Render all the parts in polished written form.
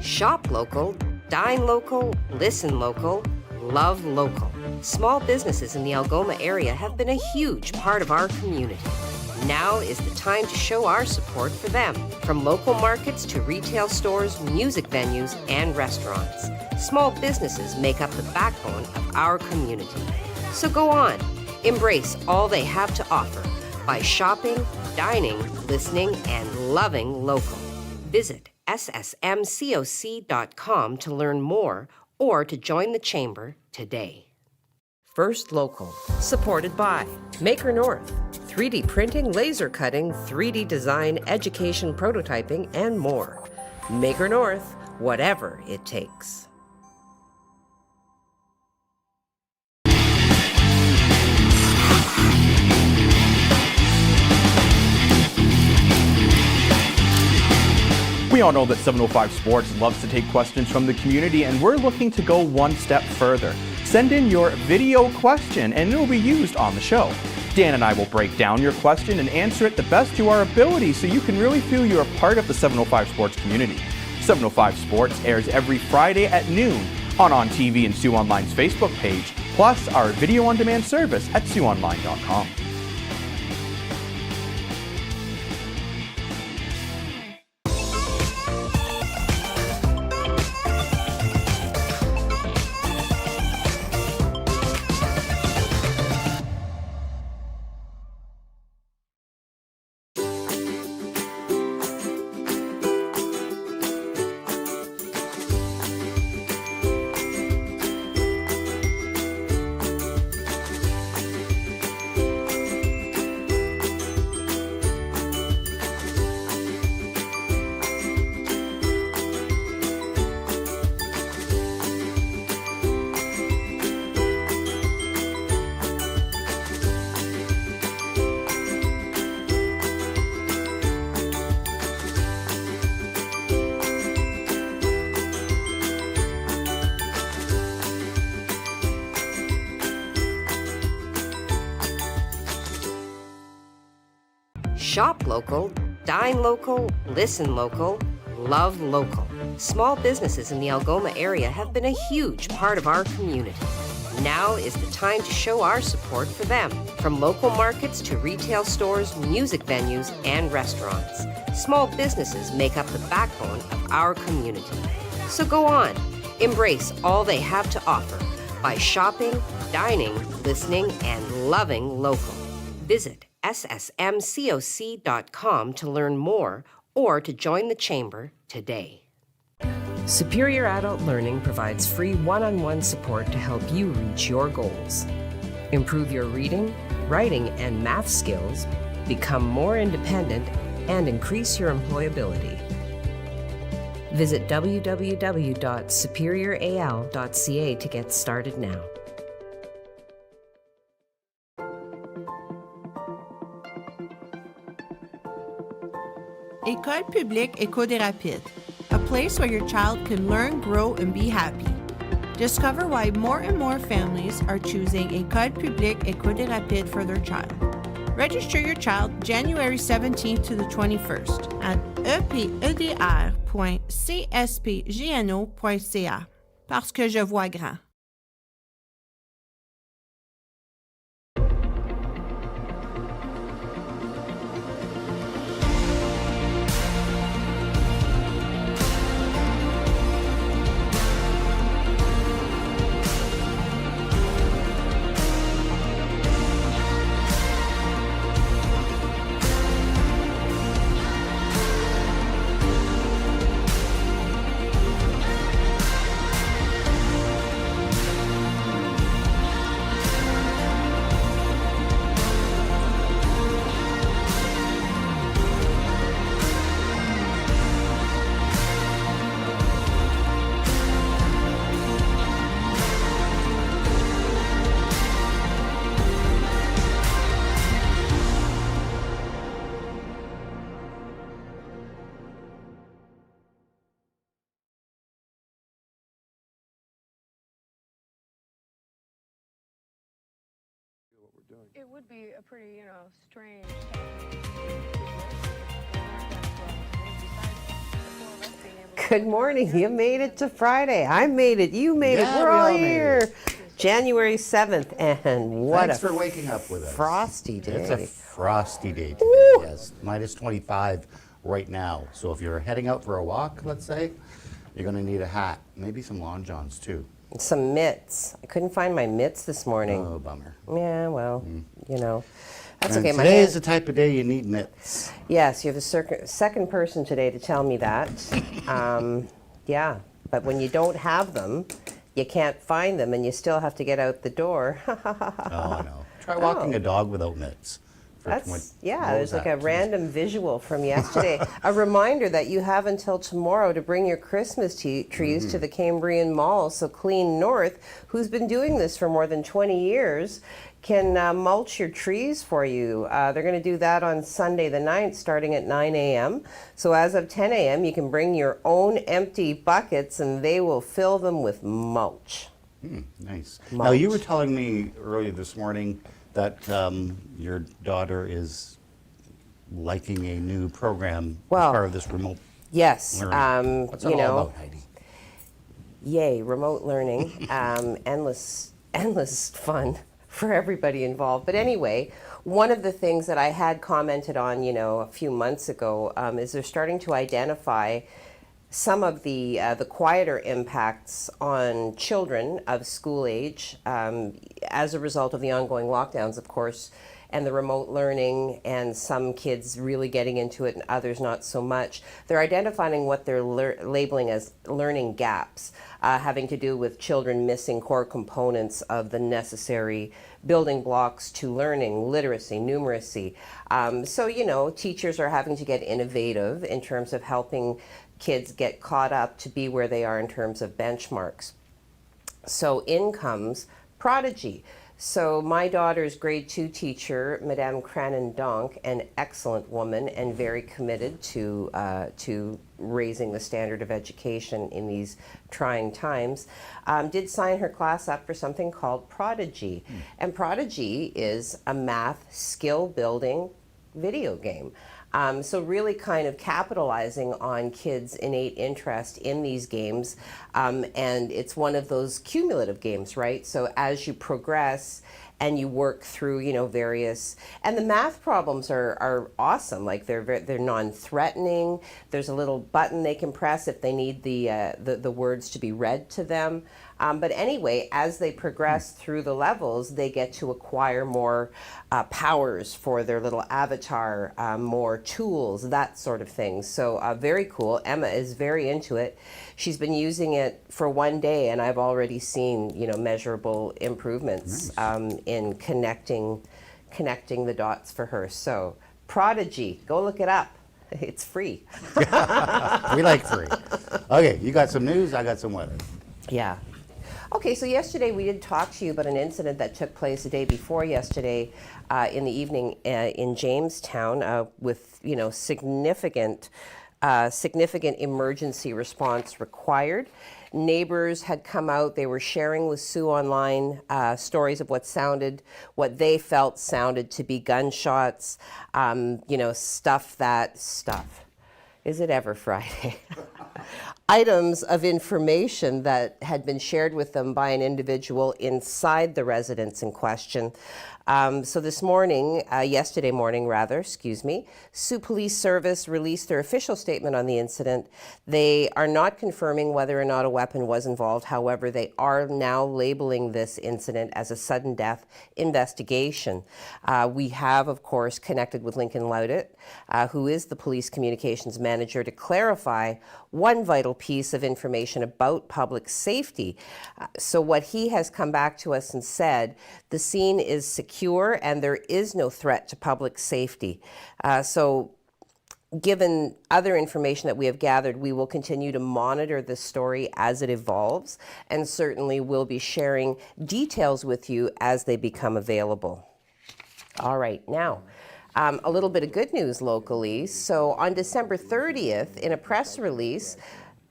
Shop local, dine local, listen local, love local. Small businesses in the Algoma area have been a huge part of our community. Now is the time to show our support for them. From local markets to retail stores, music venues, and restaurants. Small businesses make up the backbone of our community. So go on, embrace all they have to offer by shopping, dining, listening, and loving local. Visit ssmcoc.com to learn more or to join the Chamber today. First Local, supported by Maker North, 3D printing, laser cutting, 3D design, education, prototyping, and more. Maker North, whatever it takes. We all know that 705 Sports loves to take questions from the community, and we're looking to go one step further. Send in your video question and it will be used on the show. Dan and I will break down your question and answer it the best to our ability so you can really feel you're a part of the 705 Sports community. 705 Sports airs every Friday at noon on TV and Sioux Online's Facebook page, plus our video on demand service at SiouxOnline.com. Shop local, dine local, listen local, love local. Small businesses in the Algoma area have been a huge part of our community. Now is the time to show our support for them. From local markets to retail stores, music venues, and restaurants. Small businesses make up the backbone of our community. So go on, embrace all they have to offer by shopping, dining, listening, and loving local. Visit ssmcoc.com to learn more or to join the Chamber today. Superior Adult Learning provides free one-on-one support to help you reach your goals. Improve your reading, writing, and math skills, become more independent, and increase your employability. Visit www.superioral.ca to get started now. École publique Éco des Rapides, a place where your child can learn, grow, and be happy. Discover why more and more families are choosing École publique Éco des Rapides for their child. Register your child January 17th to the 21st at epedr.cspgno.ca. Parce que je vois grand. It would be a pretty, strange Good morning. You made it to Friday. I made it. You made it. Yeah, We're we all all made here. it. January 7th, and what Thanks a for waking up with us. frosty day. It's a frosty day today, yes. Minus 25 right now. So if you're heading out for a walk, let's say, you're going to need a hat. Maybe some long johns, too. Some mitts. I couldn't find my mitts this morning. Oh, bummer. Yeah, well, you know. That's And okay. My today hand- is the type of day you need mitts. Yes, you're the second person today to tell me that. Yeah, but when you don't have them, you can't find them, and you still have to get out the door. Oh, I know. Try walking a dog without mitts. For That's, yeah, what there's was like that? a random visual from yesterday. A reminder that you have until tomorrow to bring your Christmas trees to the Cambrian Mall. So Clean North, who's been doing this for more than 20 years, can mulch your trees for you. They're going to do that on Sunday the 9th starting at 9 a.m. So as of 10 a.m. you can bring your own empty buckets and they will fill them with mulch. Nice. Mulch. Now, you were telling me earlier this morning that your daughter is liking a new program Well, as part of this remote Yes, learning. What's it you all know, about, Heidi? yay, remote learning, endless fun for everybody involved. But anyway, one of the things that I had commented on, a few months ago, is they're starting to identify some of the quieter impacts on children of school age as a result of the ongoing lockdowns, of course, and the remote learning, and some kids really getting into it and others not so much. They're identifying what they're labeling as learning gaps, having to do with children missing core components of the necessary building blocks to learning, literacy, numeracy. So, teachers are having to get innovative in terms of helping kids get caught up to be where they are in terms of benchmarks. So in comes Prodigy. So my daughter's grade 2 teacher, Madame Cranon-Donk, an excellent woman and very committed to raising the standard of education in these trying times, did sign her class up for something called Prodigy. And Prodigy is a math skill building video game. So really kind of capitalizing on kids' innate interest in these games. And it's one of those cumulative games, right? So as you progress and you work through, various, and the math problems are awesome. Like they're non-threatening. There's a little button they can press if they need the words to be read to them. But anyway, as they progress through the levels, they get to acquire more powers for their little avatar, more tools, that sort of thing. So very cool. Emma is very into it. She's been using it for one day, and I've already seen, measurable improvements in connecting the dots for her. So Prodigy, go look it up. It's free. We like free. Okay, you got some news, I got some weather. Yeah. Okay, so yesterday we did talk to you about an incident that took place the day before yesterday in the evening in Jamestown with, significant emergency response required. Neighbors had come out. They were sharing with Sue online stories of what they felt sounded to be gunshots, stuff. Is it ever Friday? Items of information that had been shared with them by an individual inside the residence in question. So yesterday morning, Sault Police Service released their official statement on the incident. They are not confirming whether or not a weapon was involved. However, they are now labeling this incident as a sudden death investigation. We have, of course, connected with Lincoln Laudit, who is the police communications manager, to clarify one vital piece of information about public safety. So what he has come back to us and said, the scene is secure and there is no threat to public safety. So given other information that we have gathered, we will continue to monitor this story as it evolves, and certainly we'll be sharing details with you as they become available. All right, now, a little bit of good news locally. So on December 30th, in a press release,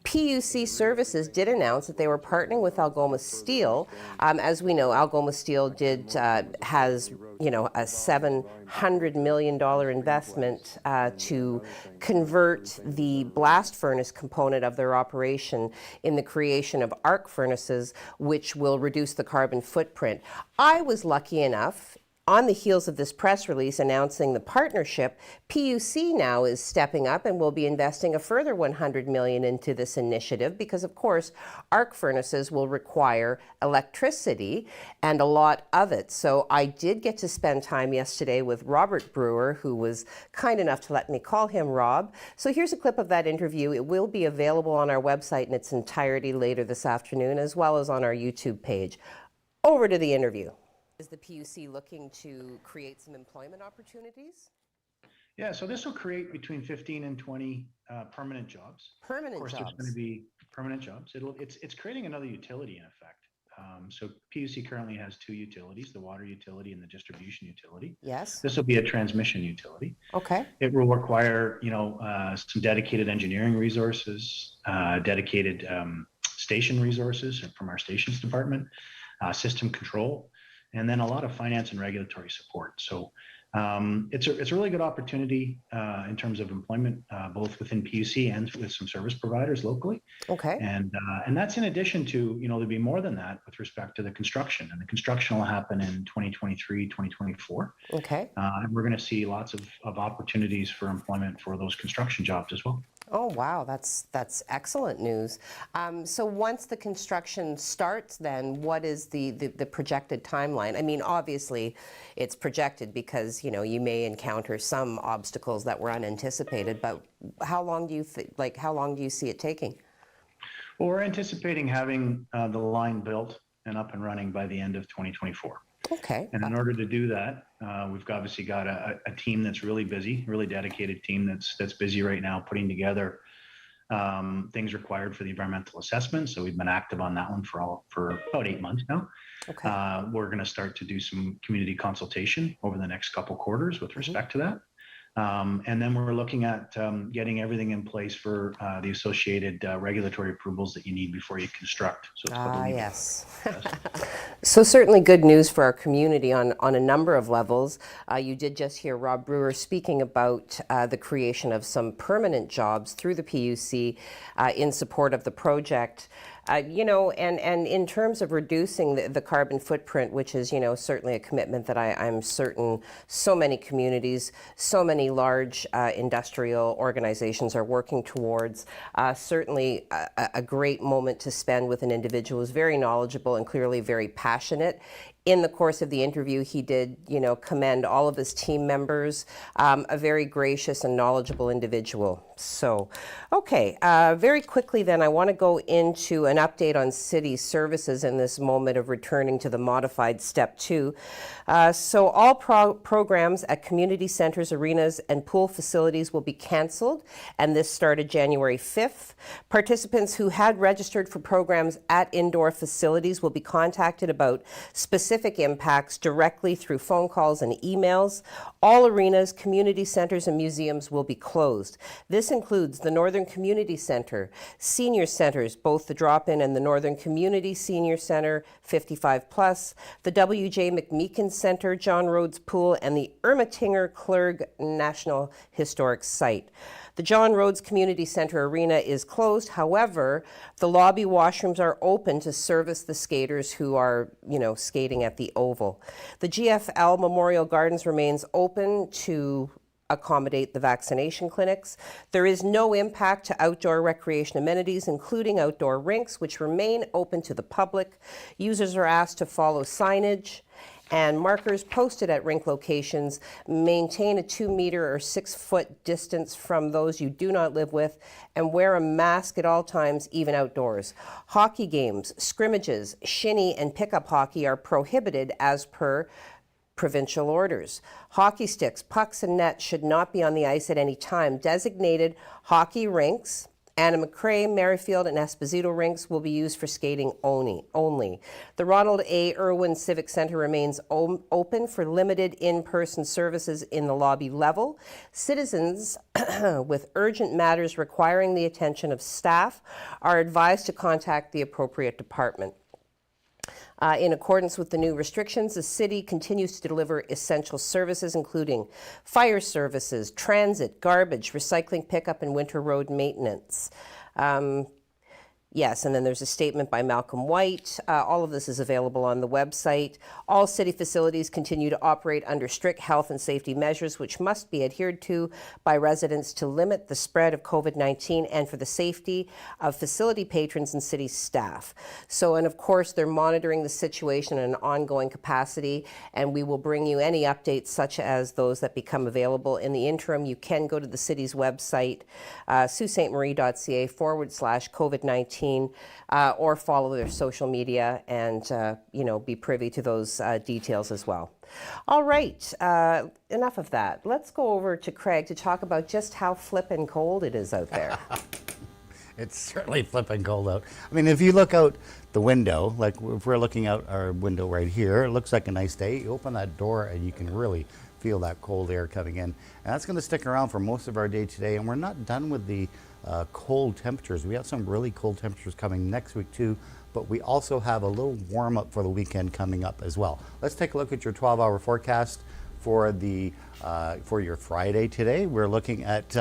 PUC Services did announce that they were partnering with Algoma Steel. As we know, Algoma Steel has a $700 million investment to convert the blast furnace component of their operation in the creation of arc furnaces, which will reduce the carbon footprint. I was lucky enough, on the heels of this press release announcing the partnership, PUC now is stepping up and will be investing a further $100 million into this initiative because, of course, arc furnaces will require electricity and a lot of it. So I did get to spend time yesterday with Robert Brewer, who was kind enough to let me call him Rob. So here's a clip of that interview. It will be available on our website in its entirety later this afternoon, as well as on our YouTube page. Over to the interview. Is the PUC looking to create some employment opportunities? Yeah, so this will create between 15 and 20 permanent jobs. Permanent Of course, jobs. there's going to be permanent jobs. It's creating another utility in effect. So PUC currently has two utilities, the water utility and the distribution utility. Yes. This will be a transmission utility. Okay. It will require, some dedicated engineering resources, dedicated station resources from our stations department, system control, and then a lot of finance and regulatory support. So it's a really good opportunity in terms of employment, both within PUC and with some service providers locally. Okay. And that's in addition to, there'll be more than that with respect to the construction. And the construction will happen in 2023, 2024. Okay. And we're going to see lots of opportunities for employment for those construction jobs as well. Oh, wow, that's excellent news. So once the construction starts, then what is the projected timeline? I mean, obviously, it's projected because, you may encounter some obstacles that were unanticipated, but how long do you see it taking? Well, we're anticipating having the line built and up and running by the end of 2024. Okay. And in order to do that, we've obviously got a team that's really busy, really dedicated team that's busy right now putting together things required for the environmental assessment. So we've been active on that one for about 8 months now. Okay. We're going to start to do some community consultation over the next couple quarters with respect to that. And then we're looking at getting everything in place for the associated regulatory approvals that you need before you construct. So it's yes. So certainly good news for our community on a number of levels. You did just hear Rob Brewer speaking about the creation of some permanent jobs through the PUC in support of the project. And in terms of reducing the carbon footprint, which is, certainly a commitment that I'm certain so many communities, so many large industrial organizations are working towards. Certainly a great moment to spend with an individual who's very knowledgeable and clearly very passionate. In the course of the interview, he did, commend all of his team members, a very gracious and knowledgeable individual. So, okay, very quickly then, I want to go into an update on city services in this moment of returning to the modified Step 2. So all programs at community centers, arenas, and pool facilities will be canceled, and this started January 5th. Participants who had registered for programs at indoor facilities will be contacted about specific impacts directly through phone calls and emails. All arenas, community centers, and museums will be closed. This includes the Northern Community Center, senior centers, both the Drop-In and the Northern Community Senior Center, 55 plus, the W.J. McMeekin Center, John Rhodes Pool, and the Ermatinger Clerg National Historic Site. The John Rhodes Community Center Arena is closed. However, the lobby washrooms are open to service the skaters who are, skating at the Oval. The GFL Memorial Gardens remains open to accommodate the vaccination clinics. There is no impact to outdoor recreation amenities, including outdoor rinks, which remain open to the public. Users are asked to follow signage and markers posted at rink locations, maintain a 2-meter or 6-foot distance from those you do not live with, and wear a mask at all times, even outdoors. Hockey games, scrimmages, shinny, and pickup hockey are prohibited as per provincial orders. Hockey sticks, pucks, and nets should not be on the ice at any time. Designated hockey rinks Anna McCrae, Merrifield, and Esposito rinks will be used for skating only. The Ronald A. Irwin Civic Center remains open for limited in-person services in the lobby level. Citizens with urgent matters requiring the attention of staff are advised to contact the appropriate department. In accordance with the new restrictions, the city continues to deliver essential services, including fire services, transit, garbage, recycling pickup, and winter road maintenance. Yes, and then there's a statement by Malcolm White. All of this is available on the website. All city facilities continue to operate under strict health and safety measures, which must be adhered to by residents to limit the spread of COVID-19 and for the safety of facility patrons and city staff. So, and of course, they're monitoring the situation in an ongoing capacity, and we will bring you any updates such as those that become available. In the interim, you can go to the city's website, saultstmarie.ca/COVID-19, or follow their social media and, be privy to those details as well. All right, enough of that. Let's go over to Craig to talk about just how flippin' cold it is out there. It's certainly flipping cold out. I mean, if you look out the window, like if we're looking out our window right here, it looks like a nice day. You open that door and you can really feel that cold air coming in. And that's going to stick around for most of our day today. And we're not done with the cold temperatures. We have some really cold temperatures coming next week too, but we also have a little warm up for the weekend coming up as well. Let's take a look at your 12-hour forecast for your Friday today. We're looking at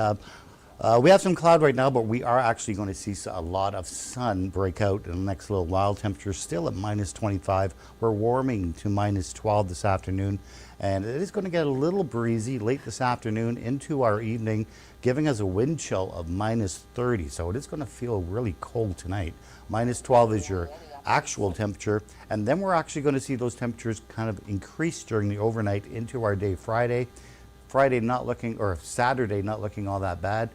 we have some cloud right now, but we are actually going to see a lot of sun break out in the next little while. Temperatures still at -25. We're warming to -12 this afternoon, and it is going to get a little breezy late this afternoon into our evening, giving us a wind chill of -30. So it is going to feel really cold tonight. -12 is your actual temperature, and then we're actually going to see those temperatures kind of increase during the overnight into our day Friday. Saturday not looking all that bad,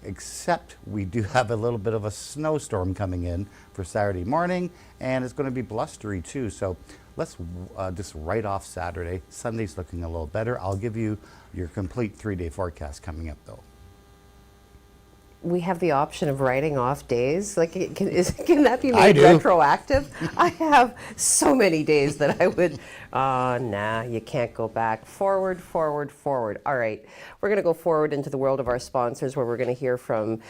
except we do have a little bit of a snowstorm coming in for Saturday morning, and it's going to be blustery too. So let's just write off Saturday. Sunday's looking a little better. I'll give you your complete 3-day forecast coming up though. We have the option of writing off days. Like, can that be made retroactive? I have so many days that I would, nah, you can't go back. Forward, forward, forward. All right, we're going to go forward into the world of our sponsors, where we're going to hear from,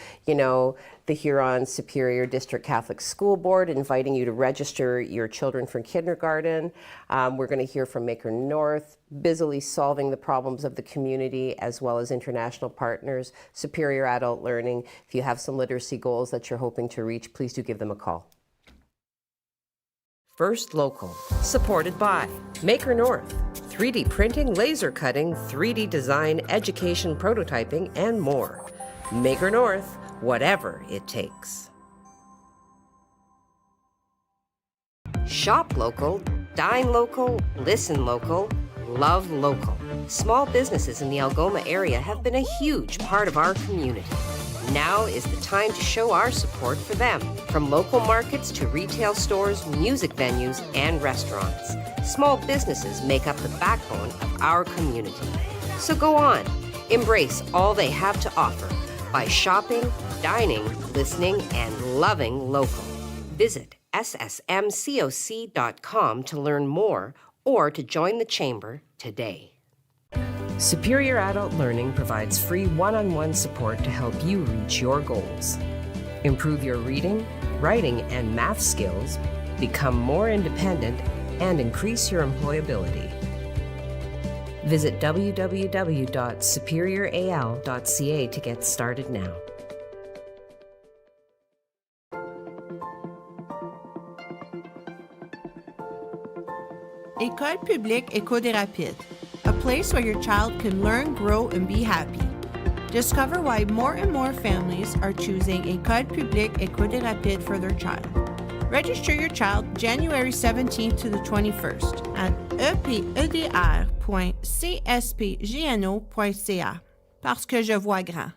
the Huron Superior District Catholic School Board inviting you to register your children for kindergarten. We're going to hear from Maker North, busily solving the problems of the community, as well as international partners, Superior Adult Learning. If you have some literacy goals that you're hoping to reach, please do give them a call. First Local, supported by Maker North, 3D printing, laser cutting, 3D design, education, prototyping, and more. Maker North, whatever it takes. Shop local, dine local, listen local, love local. Small businesses in the Algoma area have been a huge part of our community. Now is the time to show our support for them. From local markets to retail stores, music venues, and restaurants, small businesses make up the backbone of our community. So go on, embrace all they have to offer by shopping, dining, listening, and loving local. Visit ssmcoc.com to learn more or to join the Chamber today. Superior Adult Learning provides free one-on-one support to help you reach your goals. Improve your reading, writing, and math skills, become more independent, and increase your employability. Visit www.superioral.ca to get started now. École publique Éco des Rapides, a place where your child can learn, grow, and be happy. Discover why more and more families are choosing École publique Éco des Rapides for their child. Register your child January 17th to the 21st at epedr.cspgno.ca. Parce que je vois grand.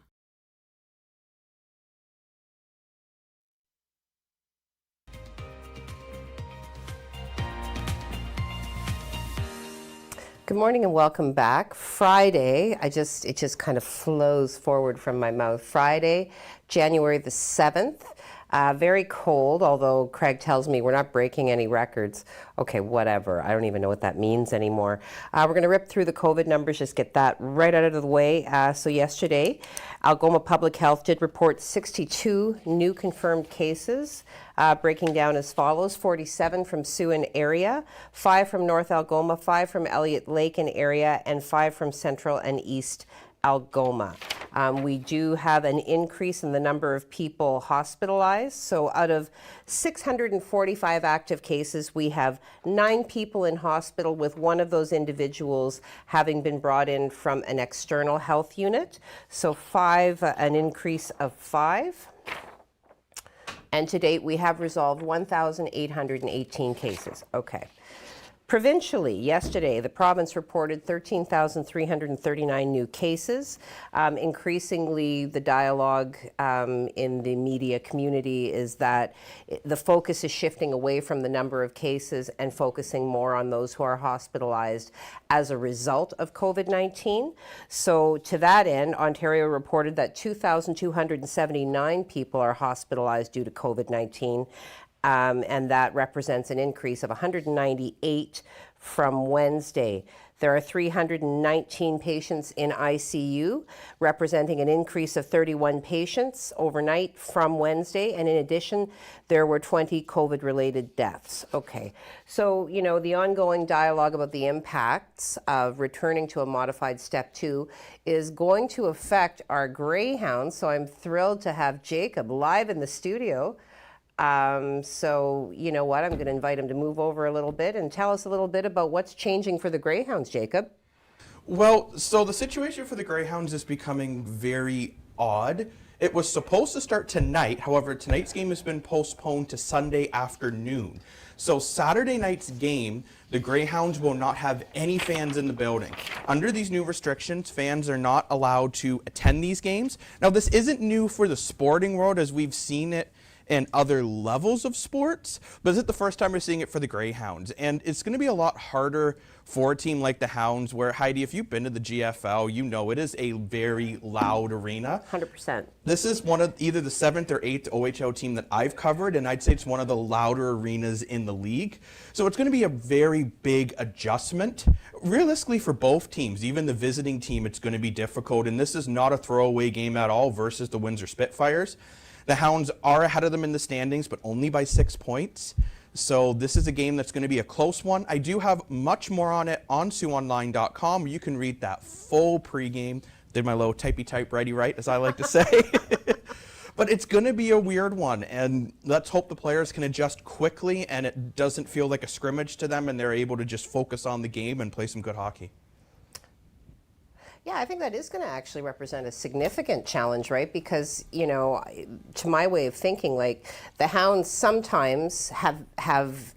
Good morning and welcome back. Friday, it just kind of flows forward from my mouth. Friday, January the 7th. Very cold, although Craig tells me we're not breaking any records. Okay, whatever. I don't even know what that means anymore. We're going to rip through the COVID numbers, just get that right out of the way. So yesterday, Algoma Public Health did report 62 new confirmed cases, breaking down as follows: 47 from Siouan area, 5 from North Algoma, 5 from Elliott Lake and area, and 5 from Central and East Algoma. We do have an increase in the number of people hospitalized. So out of 645 active cases, we have 9 people in hospital, with one of those individuals having been brought in from an external health unit. So an increase of 5. And to date, we have resolved 1,818 cases. Okay. Provincially, yesterday, the province reported 13,339 new cases. Increasingly, the dialogue in the media community is that the focus is shifting away from the number of cases and focusing more on those who are hospitalized as a result of COVID-19. So to that end, Ontario reported that 2,279 people are hospitalized due to COVID-19. And that represents an increase of 198 from Wednesday. There are 319 patients in ICU, representing an increase of 31 patients overnight from Wednesday. And in addition, there were 20 COVID-related deaths. Okay, so, the ongoing dialogue about the impacts of returning to a modified Step 2 is going to affect our greyhounds. So I'm thrilled to have Jacob live in the studio. So you know what, I'm going to invite him to move over a little bit and tell us a little bit about what's changing for the Greyhounds, Jacob. Well, so the situation for the Greyhounds is becoming very odd. It was supposed to start tonight, however, tonight's game has been postponed to Sunday afternoon. So Saturday night's game, the Greyhounds will not have any fans in the building. Under these new restrictions, fans are not allowed to attend these games. Now, this isn't new for the sporting world, as we've seen it and other levels of sports, but is it the first time we're seeing it for the Greyhounds? And it's going to be a lot harder for a team like the Hounds, where, Heidi, if you've been to the GFL, you know it is a very loud arena. 100%. This is one of either the 7th or 8th OHL team that I've covered, and I'd say it's one of the louder arenas in the league. So it's going to be a very big adjustment. Realistically, for both teams, even the visiting team, it's going to be difficult, and this is not a throwaway game at all versus the Windsor Spitfires. The Hounds are ahead of them in the standings, but only by 6 points. So this is a game that's going to be a close one. I do have much more on it on SiouxOnline.com, where you can read that full pregame. Did my little typey type righty right, as I like to say. But it's going to be a weird one, and let's hope the players can adjust quickly and it doesn't feel like a scrimmage to them and they're able to just focus on the game and play some good hockey. Yeah, I think that is going to actually represent a significant challenge, right? Because, to my way of thinking, like, the Hounds sometimes have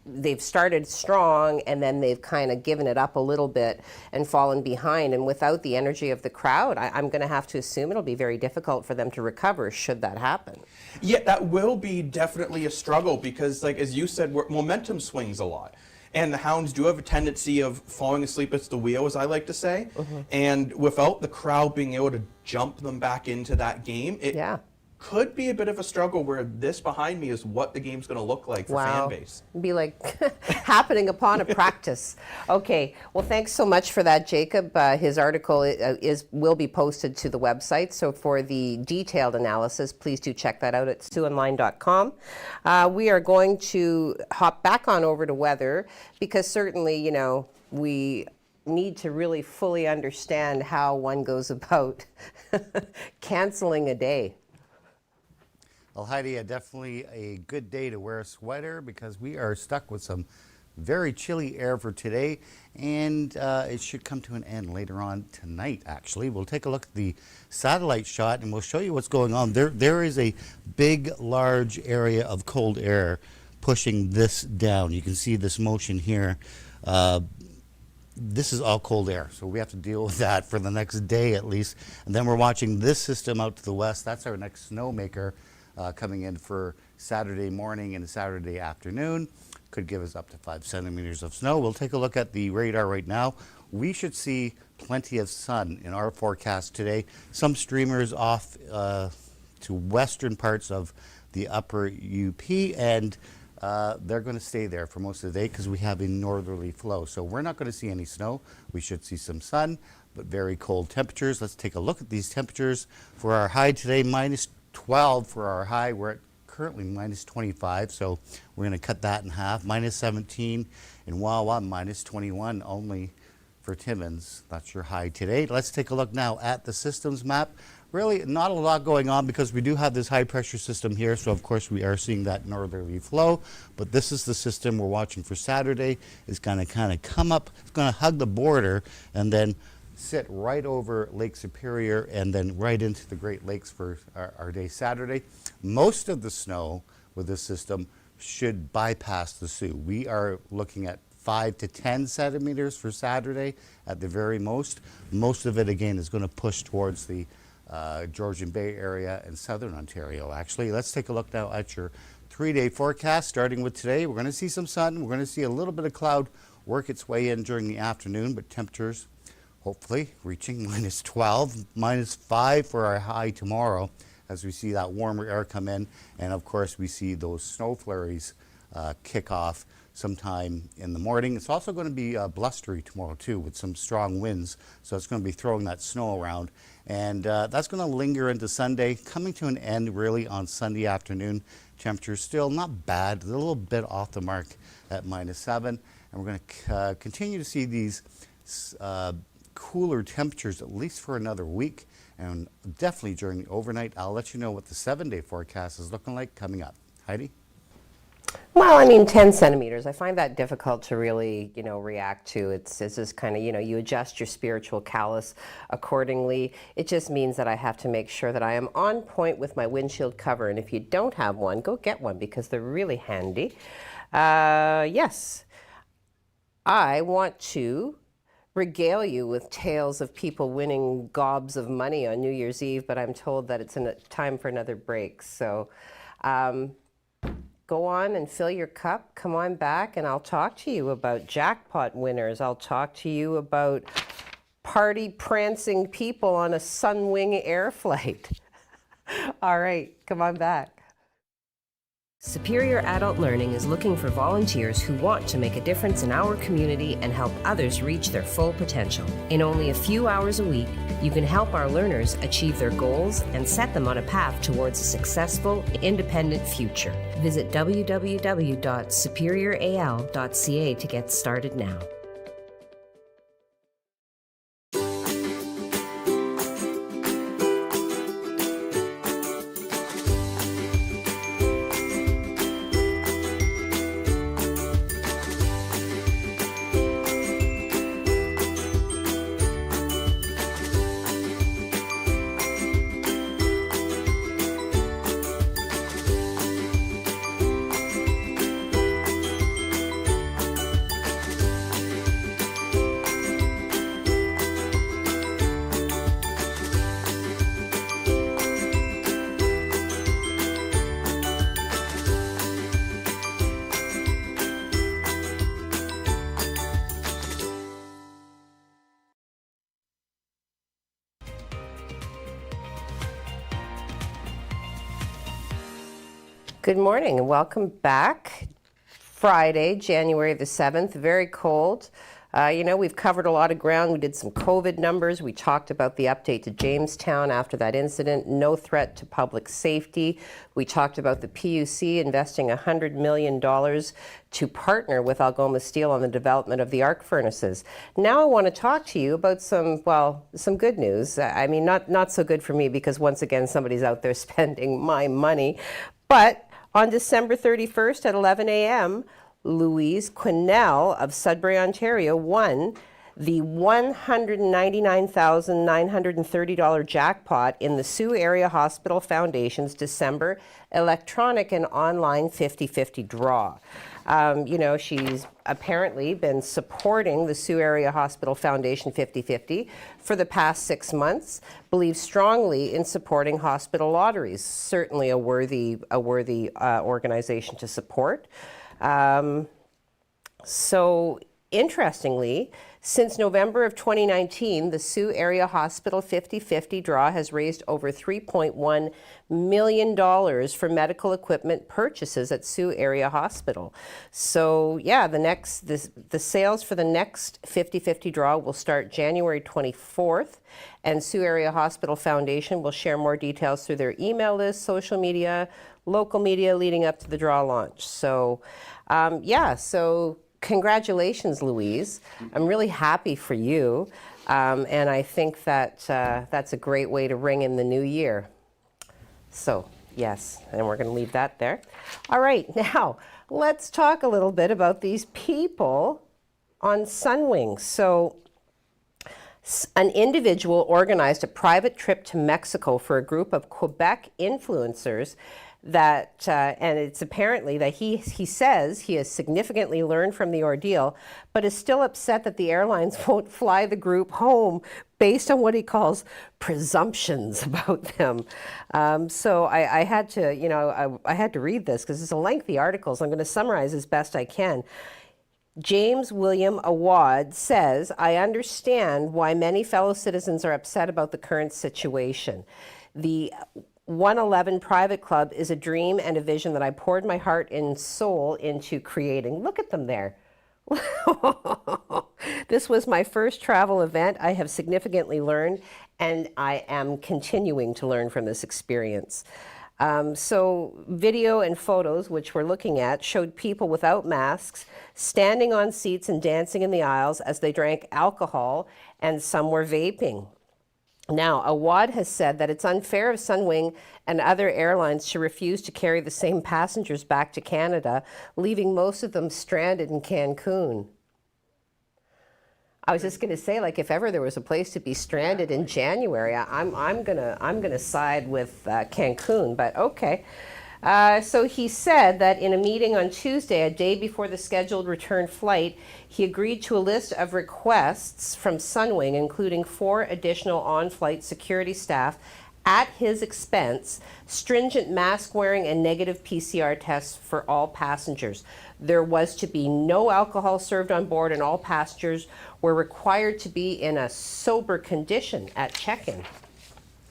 they've started strong and then they've kind of given it up a little bit and fallen behind. And without the energy of the crowd, I'm going to have to assume it'll be very difficult for them to recover should that happen. Yeah, that will be definitely a struggle because, like, as you said, momentum swings a lot. And the Hounds do have a tendency of falling asleep at the wheel, as I like to say. Mm-hmm. And without the crowd being able to jump them back into that game, it could be a bit of a struggle, where this behind me is what the game's going to look like for fan base. Be like happening upon a practice. Okay, well, thanks so much for that, Jacob. His article will be posted to the website, so for the detailed analysis, please do check that out at SiouxOnline.com. We are going to hop back on over to weather, because certainly, we need to really fully understand how one goes about canceling a day. Well, Heidi, definitely a good day to wear a sweater, because we are stuck with some very chilly air for today, and it should come to an end later on tonight, actually. We'll take a look at the satellite shot and we'll show you what's going on. There is a big, large area of cold air pushing this down. You can see this motion here. This is all cold air, so we have to deal with that for the next day at least. And then we're watching this system out to the west. That's our next snowmaker coming in for Saturday morning and Saturday afternoon. Could give us up to 5 centimeters of snow. We'll take a look at the radar right now. We should see plenty of sun in our forecast today. Some streamers off to western parts of the upper UP, and they're going to stay there for most of the day because we have a northerly flow. So we're not going to see any snow. We should see some sun, but very cold temperatures. Let's take a look at these temperatures. For our high today, minus 12 for our high. We're at currently minus 25, so we're going to cut that in half. Minus 17 in Wawa, minus 21 only for Timmins. That's your high today. Let's take a look now at the systems map. Really not a lot going on because we do have this high pressure system here, so of course we are seeing that northerly flow, but this is the system we're watching for Saturday. It's going to kind of come up, it's going to hug the border and then sit right over Lake Superior and then right into the Great Lakes for our day Saturday. Most of the snow with this system should bypass the Sioux. We are looking at 5 to 10 centimeters for Saturday at the very most. Most of it again is going to push towards the Georgian Bay area and southern Ontario actually. Let's take a look now at your 3-day forecast. Starting with today, we're going to see some sun. We're going to see a little bit of cloud work its way in during the afternoon, but temperatures hopefully reaching minus 12, minus 5 for our high tomorrow as we see that warmer air come in. And of course we see those snow flurries kick off sometime in the morning. It's also going to be blustery tomorrow too with some strong winds. So it's going to be throwing that snow around. And that's going to linger into Sunday, coming to an end really on Sunday afternoon. Temperatures still not bad, a little bit off the mark at minus 7. And we're going to continue to see these cooler temperatures at least for another week, and definitely during the overnight. I'll let you know what the 7-day forecast is looking like coming up. Heidi? Well, I mean, 10 centimeters. I find that difficult to really, react to. It's just kind of, you adjust your spiritual callus accordingly. It just means that I have to make sure that I am on point with my windshield cover. And if you don't have one, go get one because they're really handy. Yes, I want to regale you with tales of people winning gobs of money on New Year's Eve, but I'm told that it's time for another break. So go on and fill your cup. Come on back and I'll talk to you about jackpot winners. I'll talk to you about party prancing people on a Sunwing air flight. All right, come on back. Superior Adult Learning is looking for volunteers who want to make a difference in our community and help others reach their full potential. In only a few hours a week, you can help our learners achieve their goals and set them on a path towards a successful, independent future. Visit www.superioral.ca to get started now. Good morning and welcome back. Friday, January the 7th, very cold. We've covered a lot of ground. We did some COVID numbers. We talked about the update to Jamestown after that incident, no threat to public safety. We talked about the PUC investing $100 million to partner with Algoma Steel on the development of the arc furnaces. Now I want to talk to you about some good news. I mean, not so good for me because once again, somebody's out there spending my money. But on December 31st at 11 a.m., Louise Quinnell of Sudbury, Ontario, won The $199,930 jackpot in the Sioux Area Hospital Foundation's December electronic and online 50/50 draw. She's apparently been supporting the Sioux Area Hospital Foundation 50/50 for the past 6 months, believes strongly in supporting hospital lotteries. Certainly a worthy organization to support. So interestingly, since November of 2019, the Sioux Area Hospital 50/50 draw has raised over $3.1 million for medical equipment purchases at Sioux Area Hospital. So yeah, the sales for the next 50/50 draw will start January 24th, and Sioux Area Hospital Foundation will share more details through their email list, social media, local media leading up to the draw launch. So so congratulations, Louise. I'm really happy for you, and I think that that's a great way to ring in the new year. So, yes, and we're going to leave that there. All right, now let's talk a little bit about these people on Sunwing. So, an individual organized a private trip to Mexico for a group of Quebec influencers that, and it's apparently that he says he has significantly learned from the ordeal, but is still upset that the airlines won't fly the group home based on what he calls presumptions about them. So I had to, I had to read this because it's a lengthy article, so I'm going to summarize as best I can. James William Awad says, I understand why many fellow citizens are upset about the current situation. The 111 Private Club is a dream and a vision that I poured my heart and soul into creating. Look at them there. This was my first travel event. I have significantly learned, and I am continuing to learn from this experience. So video and photos, which we're looking at, showed people without masks, standing on seats and dancing in the aisles as they drank alcohol, and some were vaping. Now, Awad has said that it's unfair of Sunwing and other airlines to refuse to carry the same passengers back to Canada, leaving most of them stranded in Cancun. I was just going to say, like, if ever there was a place to be stranded in January, I'm gonna side with Cancun. But okay. So he said that in a meeting on Tuesday, a day before the scheduled return flight, he agreed to a list of requests from Sunwing, including 4 additional on-flight security staff at his expense, stringent mask wearing, and negative PCR tests for all passengers. There was to be no alcohol served on board, and all passengers were required to be in a sober condition at check-in.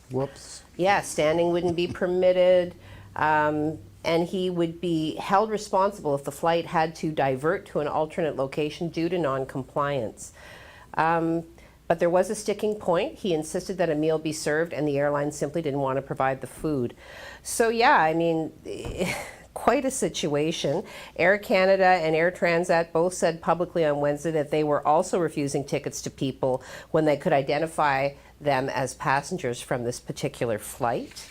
Whoops. Yeah, standing wouldn't be permitted. And he would be held responsible if the flight had to divert to an alternate location due to non-compliance. But there was a sticking point. He insisted that a meal be served, and the airline simply didn't want to provide the food. So yeah, I mean, quite a situation. Air Canada and Air Transat both said publicly on Wednesday that they were also refusing tickets to people when they could identify them as passengers from this particular flight.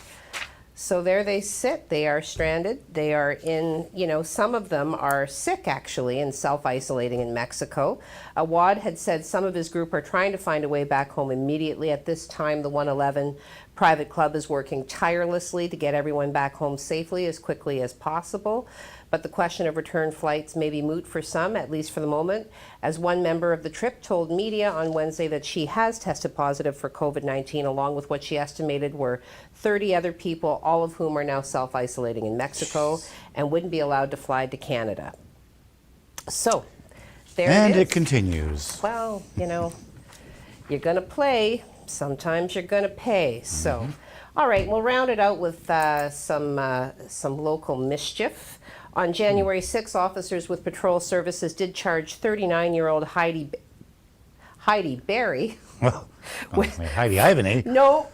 So there they sit. They are stranded. They are in, some of them are sick actually and self-isolating in Mexico. Awad had said some of his group are trying to find a way back home immediately. At this time, the 111 Private Club is working tirelessly to get everyone back home safely as quickly as possible. But the question of return flights may be moot for some, at least for the moment, as one member of the trip told media on Wednesday that she has tested positive for COVID-19, along with what she estimated were 30 other people, all of whom are now self-isolating in Mexico and wouldn't be allowed to fly to Canada. So, there it is. And it continues. Well, you're going to play. Sometimes you're going to pay. So, all right, we'll round it out with some local mischief. On January 6, officers with patrol services did charge 39-year-old Heidi Berry. Well, Heidi Ivany. No.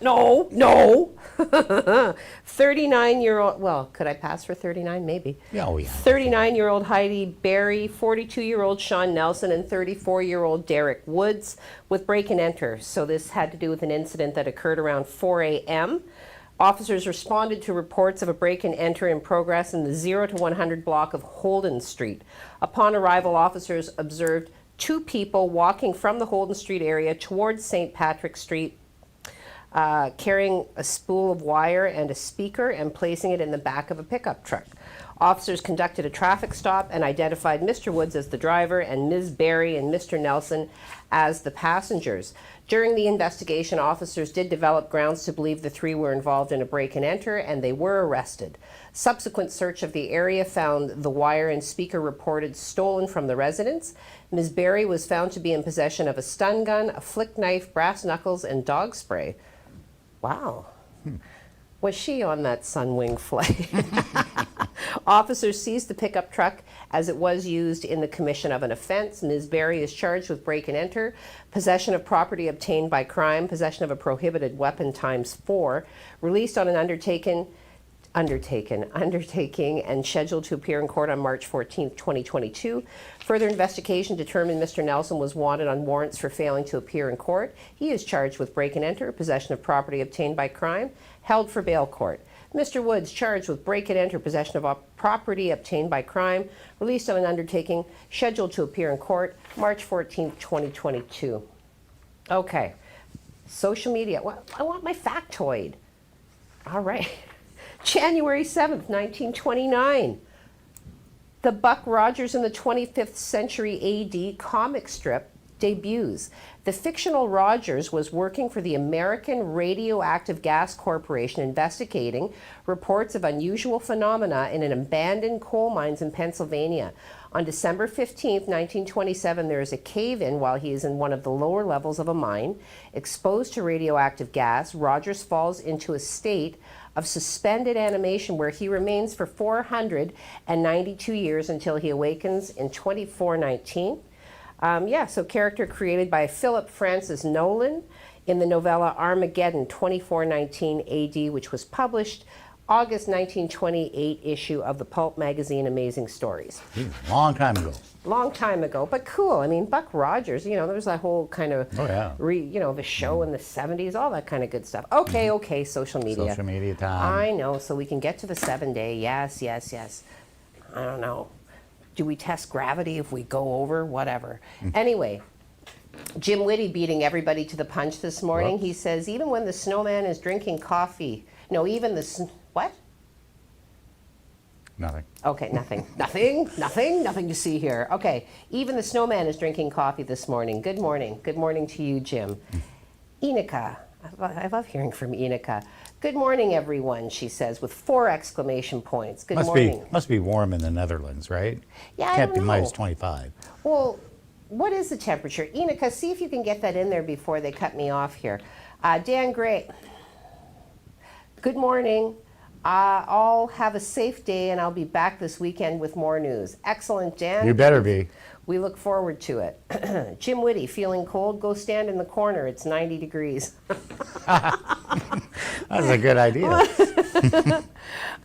39-year-old, well, could I pass for 39? Maybe. Oh, yeah. 39-year-old Heidi Berry, 42-year-old Sean Nelson, and 34-year-old Derek Woods with break and enter. So this had to do with an incident that occurred around 4 a.m. Officers responded to reports of a break and enter in progress in the 0 to 100 block of Holden Street. Upon arrival, officers observed two people walking from the Holden Street area towards St. Patrick Street, carrying a spool of wire and a speaker and placing it in the back of a pickup truck. Officers conducted a traffic stop and identified Mr. Woods as the driver and Ms. Berry and Mr. Nelson as the passengers. During the investigation, officers did develop grounds to believe the three were involved in a break and enter, and they were arrested. Subsequent search of the area found the wire and speaker reported stolen from the residence. Ms. Berry was found to be in possession of a stun gun, a flick knife, brass knuckles, and dog spray. Wow. Was she on that Sunwing flight? Officers seized the pickup truck as it was used in the commission of an offense. Ms. Berry is charged with break and enter, possession of property obtained by crime, possession of a prohibited weapon ×4, released on an undertaking and scheduled to appear in court on March 14, 2022. Further investigation determined Mr. Nelson was wanted on warrants for failing to appear in court. He is charged with break and enter, possession of property obtained by crime, held for bail court. Mr. Woods charged with break and enter, possession of property obtained by crime, released on an undertaking, scheduled to appear in court March 14, 2022. Okay, social media. Well, I want my factoid. All right. January 7th, 1929. The Buck Rogers in the 25th Century AD comic strip debuts. The fictional Rogers was working for the American Radioactive Gas Corporation, investigating reports of unusual phenomena in an abandoned coal mines in Pennsylvania. On December 15, 1927, there is a cave-in while he is in one of the lower levels of a mine. Exposed to radioactive gas, Rogers falls into a state of suspended animation where he remains for 492 years until he awakens in 2419. So character created by Philip Francis Nolan in the novella Armageddon 2419 AD, which was published August 1928 issue of the pulp magazine Amazing Stories. Long time ago. Long time ago, but cool. I mean, Buck Rogers, there was that whole kind of, the show in the 70s, all that kind of good stuff. Okay, social media. Social media time. I know, so we can get to the 7-day. Yes. I don't know. Do we test gravity if we go over? Whatever. Anyway, Jim Whitty beating everybody to the punch this morning. Whoops. He says, even when the snowman is drinking coffee, what? Nothing. Okay, nothing to see here. Okay, even the snowman is drinking coffee this morning. Good morning. Good morning to you, Jim. Enika, I love hearing from Enika. Good morning, everyone, she says, with 4 exclamation points. Good morning. Must be warm in the Netherlands, right? Yeah, Can't be know. minus 25. Well, what is the temperature? Enika, see if you can get that in there before they cut me off here. Dan Gray, good morning. I'll have a safe day, and I'll be back this weekend with more news. Excellent, Dan. You better be. We look forward to it. Jim Whitty, feeling cold? Go stand in the corner. It's 90 degrees. That's a good idea.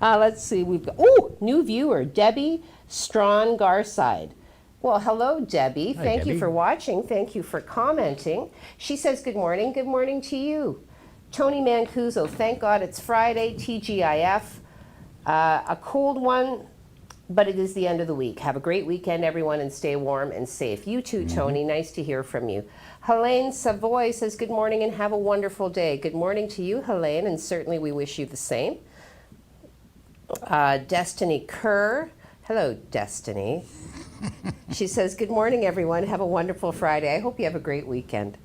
Let's see. We've got new viewer, Debbie Strawn Garside. Well, hello, Debbie. Hi, Thank you Debbie. for watching. Thank you for commenting. She says good morning. Good morning to you. Tony Mancuso, thank God it's Friday, TGIF. A cold one, but it is the end of the week. Have a great weekend, everyone, and stay warm and safe. You too, Tony. Nice to hear from you. Helene Savoy says good morning and have a wonderful day. Good morning to you, Helene, and certainly we wish you the same. Destiny Kerr. Hello, Destiny. She says, good morning, everyone. Have a wonderful Friday. I hope you have a great weekend.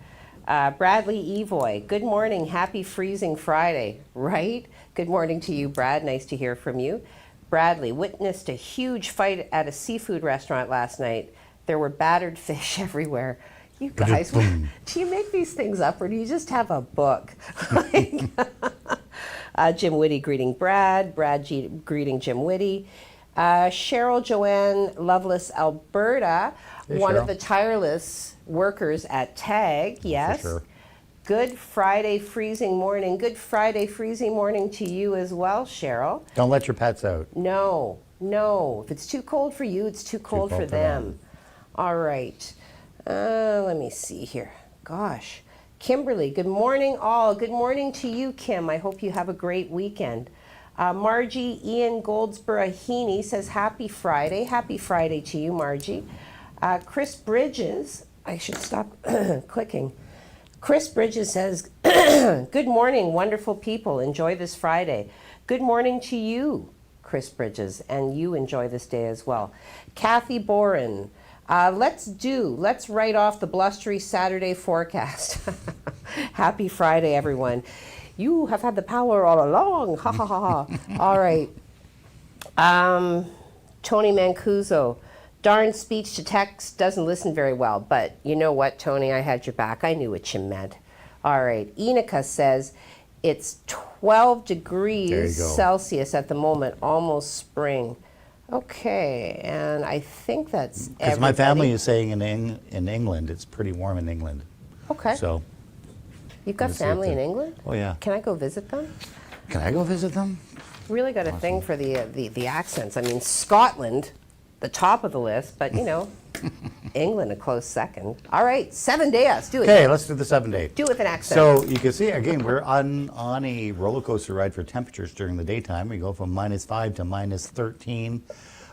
Bradley Evoy, good morning. Happy freezing Friday, right? Good morning to you, Brad. Nice to hear from you. Bradley witnessed a huge fight at a seafood restaurant last night. There were battered fish everywhere. You guys, do you make these things up or do you just have a book? Jim Whitty greeting Brad. Greeting Jim Whitty. Cheryl Joanne Loveless, Alberta, Hey, one Cheryl. of the tireless workers at TAG, yes. For sure. Good Friday freezing morning. Good Friday freezing morning to you as well, Cheryl. Don't let your pets out. No. If it's too cold for you, it's too cold for them. All right. Let me see here. Gosh. Kimberly, good morning all. Good morning to you, Kim. I hope you have a great weekend. Margie Ian Goldsboro Heaney says happy Friday. Happy Friday to you, Margie. Chris Bridges, I should stop clicking. Chris Bridges says, good morning, wonderful people. Enjoy this Friday. Good morning to you, Chris Bridges, and you enjoy this day as well. Kathy Boren, let's write off the blustery Saturday forecast. Happy Friday, everyone. You have had the power all along. Ha ha ha ha. All right. Tony Mancuso. Darn speech to text doesn't listen very well, but you know what, Tony? I had your back. I knew what you meant. All right. Enika says it's 12 degrees Celsius at the moment, almost spring. Okay, and I think that's because my family is saying in England, it's pretty warm in England. Okay. So you've got family in England? Oh yeah. Can I go visit them? Can I go visit them? Really got a thing for the accents. I mean, Scotland, the top of the list, but you know, England a close second. All right, 7 days. Do it. Okay, let's do the 7 day. Do it with an accent. So you can see again, we're on a roller coaster ride for temperatures during the daytime. We go from -5 to -13.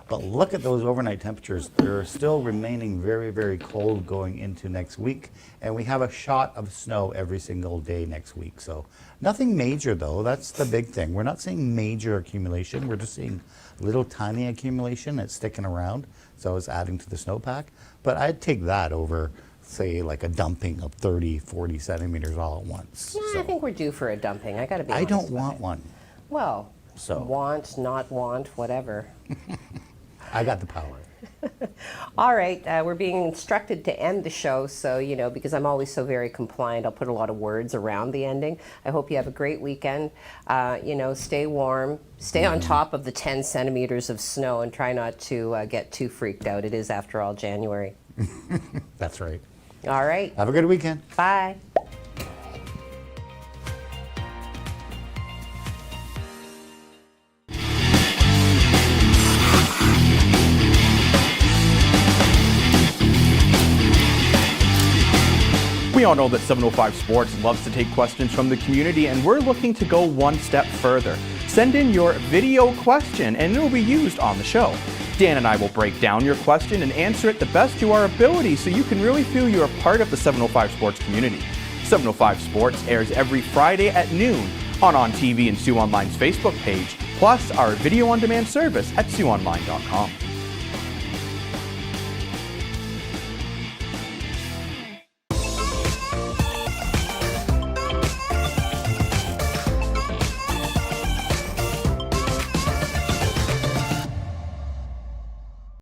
But look at those overnight temperatures. They're still remaining very, very cold going into next week. And we have a shot of snow every single day next week. So nothing major though, that's the big thing. We're not seeing major accumulation. We're just seeing little tiny accumulation that's sticking around. So it's adding to the snowpack. But I'd take that over, say, like a dumping of 30, 40 centimeters all at once. Yeah, So I think we're due for a dumping. I got to be I honest don't with want it. one. Well, So. want, not want, whatever. I got the power. All right, we're being instructed to end the show, so, you know, because I'm always so very compliant, I'll put a lot of words around the ending. I hope you have a great weekend. You know, stay warm, stay on top of the 10 centimeters of snow, and try not to get too freaked out. It is, after all, January. That's right. All right. Have a good weekend. Bye. We all know that 705 Sports loves to take questions from the community, and we're looking to go one step further. Send in your video question, and it will be used on the show. Dan and I will break down your question and answer it the best to our ability so you can really feel you're a part of the 705 Sports community. 705 Sports airs every Friday at noon on TV and Sioux Online's Facebook page, plus our video on demand service at SiouxOnline.com.